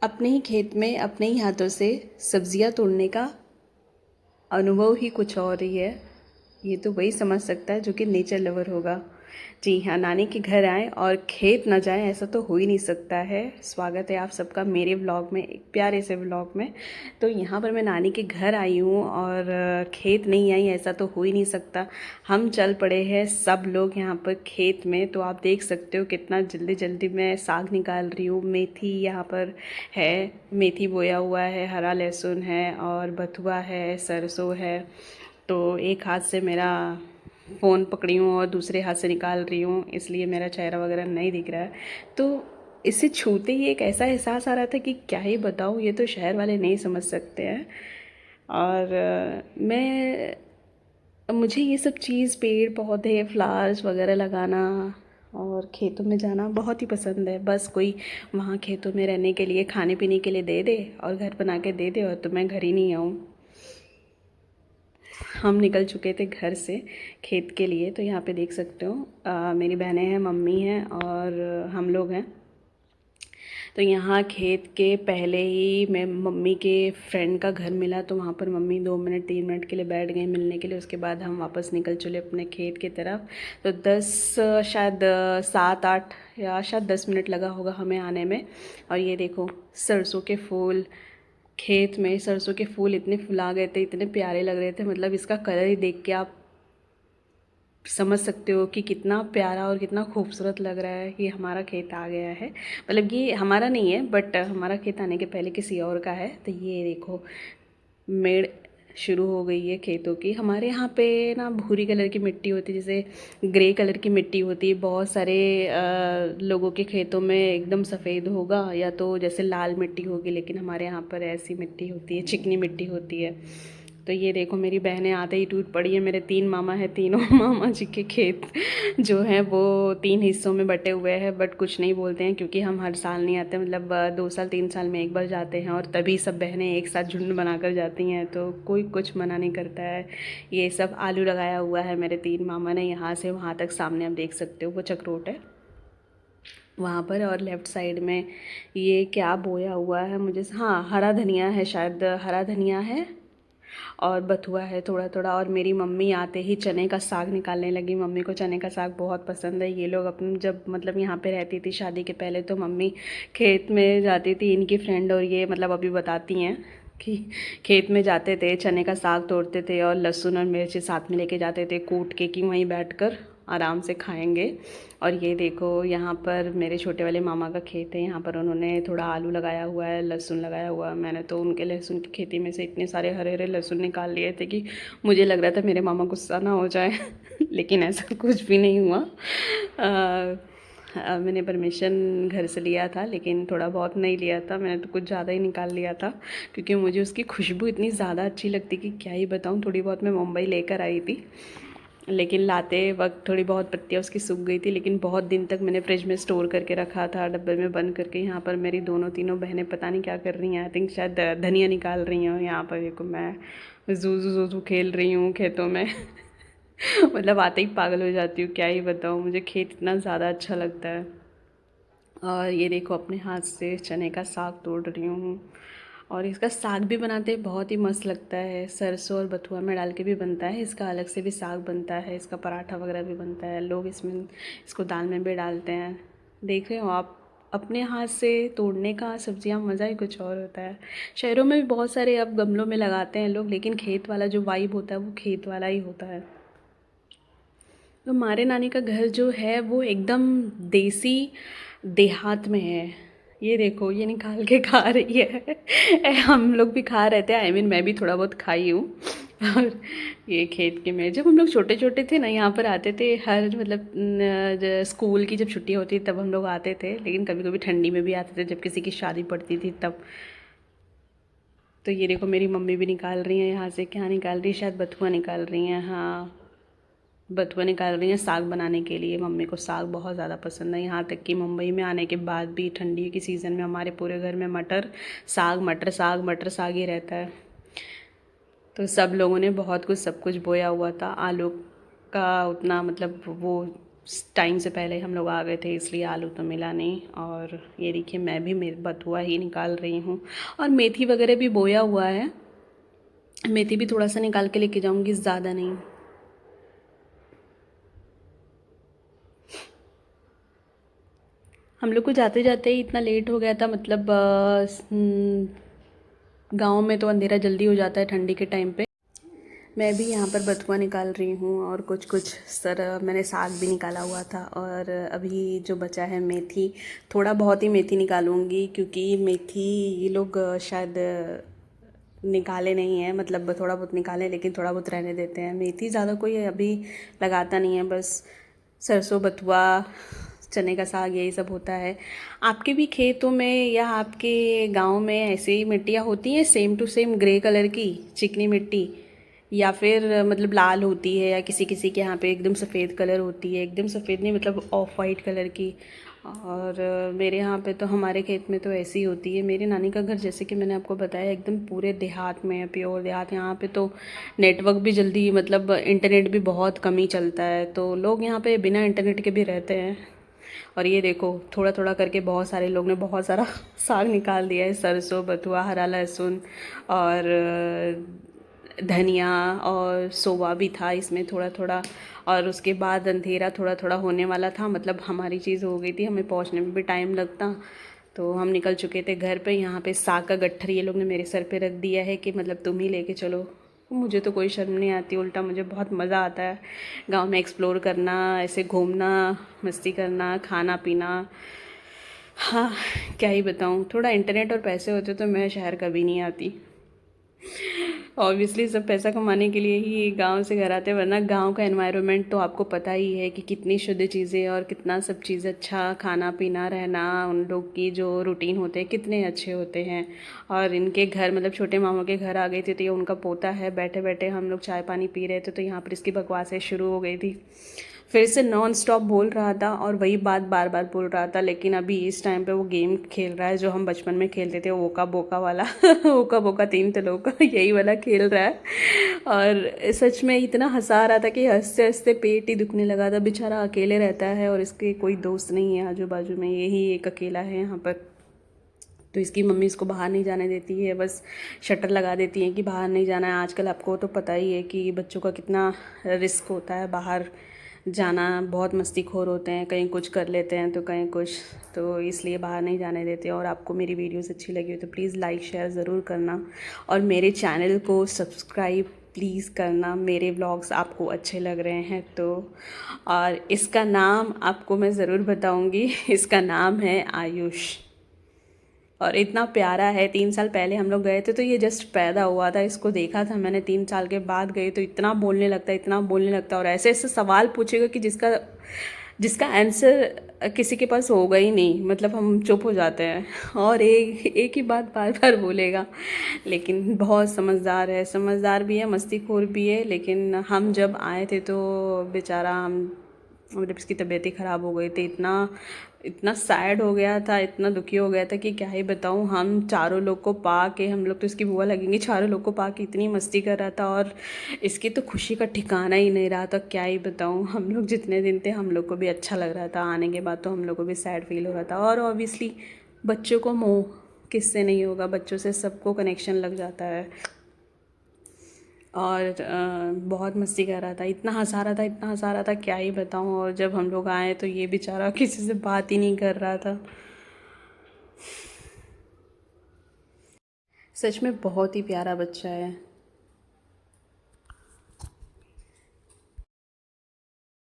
अपने ही खेत में अपने ही हाथों से सब्जियां तोड़ने का अनुभव ही कुछ और ही है। ये तो वही समझ सकता है जो कि नेचर लवर होगा। जी हाँ, नानी के घर आएँ और खेत ना जाएँ ऐसा तो हो ही नहीं सकता है। स्वागत है आप सबका मेरे व्लॉग में, एक प्यारे से व्लॉग में। तो यहाँ पर मैं नानी के घर आई हूँ और खेत नहीं आई ऐसा तो हो ही नहीं सकता। हम चल पड़े हैं सब लोग यहाँ पर खेत में। तो आप देख सकते हो कितना जल्दी जल्दी मैं साग निकाल रही हूँ। मेथी यहाँ पर है, मेथी बोया हुआ है, हरा लहसुन है और बथुआ है, सरसों है। तो एक हाथ से मेरा फ़ोन पकड़ी हूँ और दूसरे हाथ से निकाल रही हूँ, इसलिए मेरा चेहरा वगैरह नहीं दिख रहा है। तो इसे छूते ही एक ऐसा एहसास आ रहा था कि क्या ही बताऊँ, ये तो शहर वाले नहीं समझ सकते हैं। और मुझे ये सब चीज़, पेड़ पौधे, फ्लावर्स वगैरह लगाना और खेतों में जाना बहुत ही पसंद है। बस कोई वहाँ खेतों में रहने के लिए, खाने पीने के लिए दे दे और घर बना के दे दे और तो मैं घर ही नहीं आऊँ। हम निकल चुके थे घर से खेत के लिए। तो यहाँ पे देख सकते हो मेरी बहनें हैं, मम्मी हैं और हम लोग हैं। तो यहाँ खेत के पहले ही मैं मम्मी के फ्रेंड का घर मिला, तो वहाँ पर मम्मी 2 मिनट 3 मिनट के लिए बैठ गई मिलने के लिए। उसके बाद हम वापस निकल चले अपने खेत की तरफ। तो 7 8 या शायद 10 मिनट लगा होगा हमें आने में। और ये देखो सरसों के फूल, खेत में सरसों के फूल इतने फुला गए थे, इतने प्यारे लग रहे थे। मतलब इसका कलर ही देख के आप समझ सकते हो कि कितना प्यारा और कितना खूबसूरत लग रहा है कि हमारा खेत आ गया है। मतलब ये हमारा नहीं है, बट हमारा खेत आने के पहले किसी और का है। तो ये देखो मेड़ शुरू हो गई है खेतों की। हमारे यहाँ पे ना भूरी कलर की मिट्टी होती है, जैसे ग्रे कलर की मिट्टी होती है। बहुत सारे लोगों के खेतों में एकदम सफ़ेद होगा या तो जैसे लाल मिट्टी होगी, लेकिन हमारे यहाँ पर ऐसी मिट्टी होती है, चिकनी मिट्टी होती है। तो ये देखो मेरी बहनें आते ही टूट पड़ी है। मेरे 3 मामा हैं, तीनों मामा जी के खेत जो हैं वो 3 हिस्सों में बटे हुए हैं। बट कुछ नहीं बोलते हैं क्योंकि हम हर साल नहीं आते, मतलब 2 साल 3 साल में एक बार जाते हैं और तभी सब बहनें एक साथ झुंड बनाकर जाती हैं। तो कोई कुछ मना नहीं करता है। ये सब आलू लगाया हुआ है मेरे 3 मामा ने, यहाँ से वहाँ तक। सामने आप देख सकते हो वो चक्रोट है वहाँ पर। और लेफ़्ट साइड में ये क्या बोया हुआ है मुझे, हाँ हरा धनिया है, शायद हरा धनिया है और बथुआ है थोड़ा थोड़ा। और मेरी मम्मी आते ही चने का साग निकालने लगी। मम्मी को चने का साग बहुत पसंद है। ये लोग अपने जब मतलब यहाँ पे रहती थी शादी के पहले, तो मम्मी खेत में जाती थी, इनकी फ्रेंड और ये मतलब अभी बताती हैं कि खेत में जाते थे, चने का साग तोड़ते थे और लहसुन और मिर्च साथ में लेके जाते थे कूट के कि वहीं बैठकर आराम से खाएंगे। और ये देखो यहाँ पर मेरे छोटे वाले मामा का खेत है। यहाँ पर उन्होंने थोड़ा आलू लगाया हुआ है, लहसुन लगाया हुआ है। मैंने तो उनके लहसुन की खेती में से इतने सारे हरे हरे लहसुन निकाल लिए थे कि मुझे लग रहा था मेरे मामा गुस्सा ना हो जाए लेकिन ऐसा कुछ भी नहीं हुआ। मैंने परमिशन घर से लिया था, लेकिन थोड़ा बहुत नहीं लिया था, मैंने तो कुछ ज़्यादा ही निकाल लिया था क्योंकि मुझे उसकी खुशबू इतनी ज़्यादा अच्छी लगती कि क्या ही बताऊँ। थोड़ी बहुत मैं मुंबई लेकर आई थी, लेकिन लाते वक्त थोड़ी बहुत पत्तियाँ उसकी सूख गई थी। लेकिन बहुत दिन तक मैंने फ्रिज में स्टोर करके रखा था, डब्बे में बंद करके। यहाँ पर मेरी दोनों तीनों बहनें पता नहीं क्या कर रही हैं, आई थिंक शायद धनिया निकाल रही हैं। यहाँ पर देखो मैं जू जू जू जू खेल रही हूँ खेतों में मतलब आते ही पागल हो जाती हूँ, क्या ही बताऊँ, मुझे खेत इतना ज़्यादा अच्छा लगता है। और ये देखो अपने हाथ से चने का साग तोड़ रही हूँ। और इसका साग भी बनाते हैं, बहुत ही मस्त लगता है। सरसों और बथुआ में डाल के भी बनता है, इसका अलग से भी साग बनता है, इसका पराठा वगैरह भी बनता है। लोग इसमें इसको दाल में भी डालते हैं। देख रहे हो आप, अपने हाथ से तोड़ने का सब्जियां मज़ा ही कुछ और होता है। शहरों में भी बहुत सारे अब गमलों में लगाते हैं लोग, लेकिन खेत वाला जो वाइब होता है वो खेत वाला ही होता है। तो हमारे नानी का घर जो है वो एकदम देसी देहात में है। ये देखो ये निकाल के खा रही है हम लोग भी खा रहे थे, आई मीन मैं भी थोड़ा बहुत खाई हूँ और ये खेत के में जब हम लोग छोटे छोटे थे ना, यहाँ पर आते थे हर मतलब स्कूल की जब छुट्टियाँ होती तब हम लोग आते थे। लेकिन कभी कभी ठंडी में भी आते थे जब किसी की शादी पड़ती थी तब। तो ये देखो मेरी मम्मी भी निकाल रही हैं यहाँ से, क्या निकाल रही है, शायद बथुआ निकाल रही हैं। हाँ, बथुआ निकाल रही हैं साग बनाने के लिए। मम्मी को साग बहुत ज़्यादा पसंद है, यहाँ तक कि मुंबई में आने के बाद भी ठंडी के सीज़न में हमारे पूरे घर में मटर साग, मटर साग, मटर साग ही रहता है। तो सब लोगों ने बहुत कुछ सब कुछ बोया हुआ था। आलू का उतना मतलब वो टाइम से पहले हम लोग आ गए थे, इसलिए आलू तो मिला नहीं। और ये देखिए मैं भी मेरे बथुआ ही निकाल रही हूँ, और मेथी वगैरह भी बोया हुआ है। मेथी भी थोड़ा सा निकाल के लेके जाऊँगी, ज़्यादा नहीं। हम लोग को जाते जाते ही इतना लेट हो गया था, मतलब गांव में तो अंधेरा जल्दी हो जाता है ठंडी के टाइम पे। मैं भी यहाँ पर बथुआ निकाल रही हूँ, और कुछ कुछ सर मैंने साग भी निकाला हुआ था। और अभी जो बचा है मेथी, थोड़ा बहुत ही मेथी निकालूंगी, क्योंकि मेथी ये लोग शायद निकाले नहीं है, मतलब थोड़ा बहुत निकाले लेकिन थोड़ा बहुत रहने देते हैं। मेथी ज़्यादा कोई अभी लगाता नहीं है, बस सरसों, बथुआ, चने का साग, यही सब होता है। आपके भी खेतों में या आपके गांव में ऐसे ही मिट्टियाँ होती हैं same to same grey colour की चिकनी मिट्टी, या फिर मतलब लाल होती है, या किसी किसी के यहाँ पे एकदम सफ़ेद कलर होती है, एकदम सफ़ेद नहीं मतलब ऑफ वाइट कलर की। और मेरे यहाँ पे तो, हमारे खेत में तो ऐसी होती है। मेरे नानी का घर, जैसे कि मैंने आपको बताया, एकदम पूरे देहात में है, प्योर देहात। यहाँ पे तो नेटवर्क भी जल्दी, मतलब इंटरनेट भी बहुत कम ही चलता है, तो लोग यहाँ पे बिना इंटरनेट के भी रहते हैं। और ये देखो थोड़ा थोड़ा करके बहुत सारे लोग ने बहुत सारा साग निकाल दिया है, सरसों, बथुआ, हरा लहसुन और धनिया, और सोवा भी था इसमें थोड़ा थोड़ा। और उसके बाद अंधेरा थोड़ा थोड़ा होने वाला था, मतलब हमारी चीज़ हो गई थी, हमें पहुंचने में भी टाइम लगता, तो हम निकल चुके थे घर पे। यहाँ पे साग का गट्ठर ये लोग ने मेरे सर पे रख दिया है कि मतलब तुम ही लेके चलो। मुझे तो कोई शर्म नहीं आती, उल्टा मुझे बहुत मज़ा आता है गांव में एक्सप्लोर करना, ऐसे घूमना, मस्ती करना, खाना पीना। हाँ, क्या ही बताऊँ, थोड़ा इंटरनेट और पैसे होते तो मैं शहर कभी नहीं आती। ऑब्वियसली सब पैसा कमाने के लिए ही गांव से घर आते हैं, वरना गांव का एनवायरनमेंट तो आपको पता ही है कि कितनी शुद्ध चीज़ें और कितना सब चीज़ अच्छा, खाना पीना, रहना, उन लोग की जो रूटीन होते हैं कितने अच्छे होते हैं। और इनके घर, मतलब छोटे मामा के घर आ गई थी, तो ये उनका पोता है, बैठे बैठे हम लोग चाय पानी पी रहे थे, तो यहाँ पर इसकी बकवासें शुरू हो गई थी। फिर से नॉन स्टॉप बोल रहा था और वही बात बार बार बोल रहा था, लेकिन अभी इस टाइम पे वो गेम खेल रहा है जो हम बचपन में खेलते थे, ओका बोका वाला ओका बोका तीन तलों का यही वाला खेल रहा है। और सच में इतना हंसा रहा था कि हंसते हंसते पेट ही दुखने लगा था। बेचारा अकेले रहता है और इसके कोई दोस्त नहीं है आजू बाजू में, यही एक अकेला है यहाँ पर। तो इसकी मम्मी इसको बाहर नहीं जाने देती है, बस शटर लगा देती है कि बाहर नहीं जाना है। आजकल आपको तो पता ही है कि बच्चों का कितना रिस्क होता है बाहर जाना, बहुत मस्तीखोर होते हैं, कहीं कुछ कर लेते हैं तो कहीं कुछ, तो इसलिए बाहर नहीं जाने देते। और आपको मेरी वीडियोस अच्छी लगी हो तो प्लीज़ लाइक शेयर ज़रूर करना, और मेरे चैनल को सब्सक्राइब प्लीज़ करना, मेरे व्लॉग्स आपको अच्छे लग रहे हैं तो। और इसका नाम आपको मैं ज़रूर बताऊंगी, इसका नाम है आयुष, और इतना प्यारा है। 3 साल पहले हम लोग गए थे तो ये जस्ट पैदा हुआ था, इसको देखा था मैंने। 3 साल के बाद गई तो इतना बोलने लगता है, इतना बोलने लगता है, और ऐसे ऐसे सवाल पूछेगा कि जिसका जिसका आंसर किसी के पास होगा ही नहीं, मतलब हम चुप हो जाते हैं। और एक एक ही बात बार बार बोलेगा, लेकिन बहुत समझदार है, समझदार भी है, मस्तीखोर भी है। लेकिन हम जब आए थे तो बेचारा, हम मतलब इसकी तबीयत ही ख़राब हो गई थी, इतना इतना सैड हो गया था, इतना दुखी हो गया था कि क्या ही बताऊँ। हम चारों लोग को पा के, हम लोग तो इसकी बुआ लगेंगे, चारों लोग को पा के इतनी मस्ती कर रहा था, और इसकी तो खुशी का ठिकाना ही नहीं रहा था, क्या ही बताऊँ। हम लोग जितने दिन थे हम लोग को भी अच्छा लग रहा था, आने के बाद तो हम लोग को भी सैड फील हो रहा था। और ऑब्वियसली बच्चों को मोह किससे नहीं होगा, बच्चों से सबको कनेक्शन लग जाता है। और बहुत मस्ती कर रहा था, इतना हंसा रहा था, इतना हंसा रहा था, क्या ही बताऊँ। और जब हम लोग आए तो ये बेचारा किसी से बात ही नहीं कर रहा था। सच में बहुत ही प्यारा बच्चा है।